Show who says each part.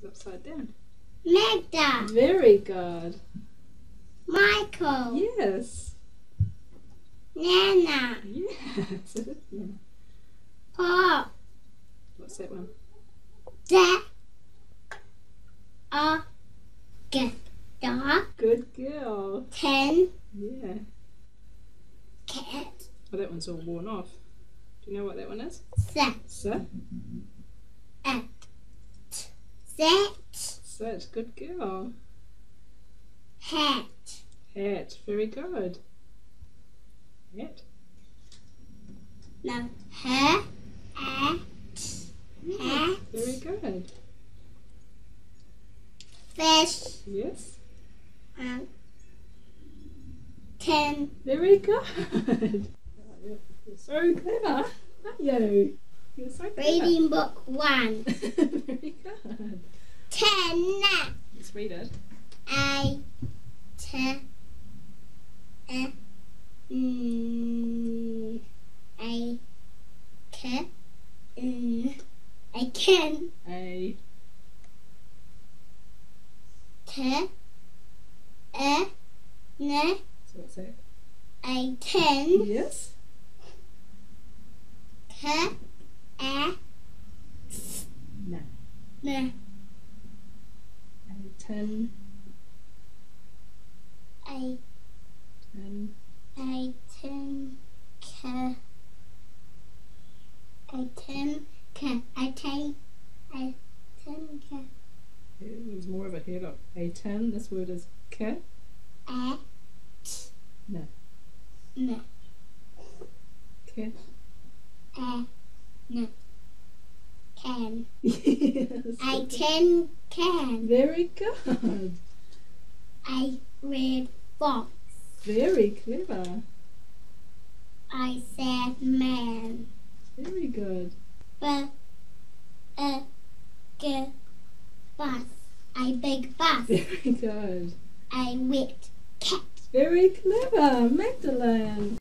Speaker 1: upside down.
Speaker 2: Magda.
Speaker 1: Very good.
Speaker 2: Michael.
Speaker 1: Yes.
Speaker 2: Nana.
Speaker 1: Yes. It is Nana.
Speaker 2: Paul.
Speaker 1: What's that one?
Speaker 2: Da. Da.
Speaker 1: Good girl.
Speaker 2: 10.
Speaker 1: Yeah.
Speaker 2: Cat.
Speaker 1: Oh, that one's all worn off. Do you know what that one is?
Speaker 2: Set.
Speaker 1: Sit.
Speaker 2: Set.
Speaker 1: Sit. Good girl.
Speaker 2: Hat.
Speaker 1: Hat. Very good. Hat.
Speaker 2: No. Hat. Hat. Hat.
Speaker 1: Very good.
Speaker 2: Fish.
Speaker 1: Yes.
Speaker 2: 10.
Speaker 1: Very good. You're so clever, aren't you? You're so clever.
Speaker 2: Reading book 1.
Speaker 1: Very good.
Speaker 2: 10.
Speaker 1: Let's read it.
Speaker 2: A. T. A. A. K. A. Ken.
Speaker 1: A.
Speaker 2: T. A. N.
Speaker 1: So what's that?
Speaker 2: A. 10.
Speaker 1: Yes.
Speaker 2: K. A.
Speaker 1: No.
Speaker 2: N.
Speaker 1: A tin.
Speaker 2: A.
Speaker 1: Tin.
Speaker 2: A. 10. K. A. 10. K. A. 10. A. 10. K.
Speaker 1: There's more of it here. Look. A tin. This word is k.
Speaker 2: A.
Speaker 1: No.
Speaker 2: N.
Speaker 1: K.
Speaker 2: A. N. Can.
Speaker 1: Yes.
Speaker 2: A 10 can.
Speaker 1: Very good.
Speaker 2: A red fox.
Speaker 1: Very clever.
Speaker 2: I said man.
Speaker 1: Very good.
Speaker 2: B. A. G. Bus. A big bus.
Speaker 1: Very good.
Speaker 2: A wet cat.
Speaker 1: Very clever, Magdalene.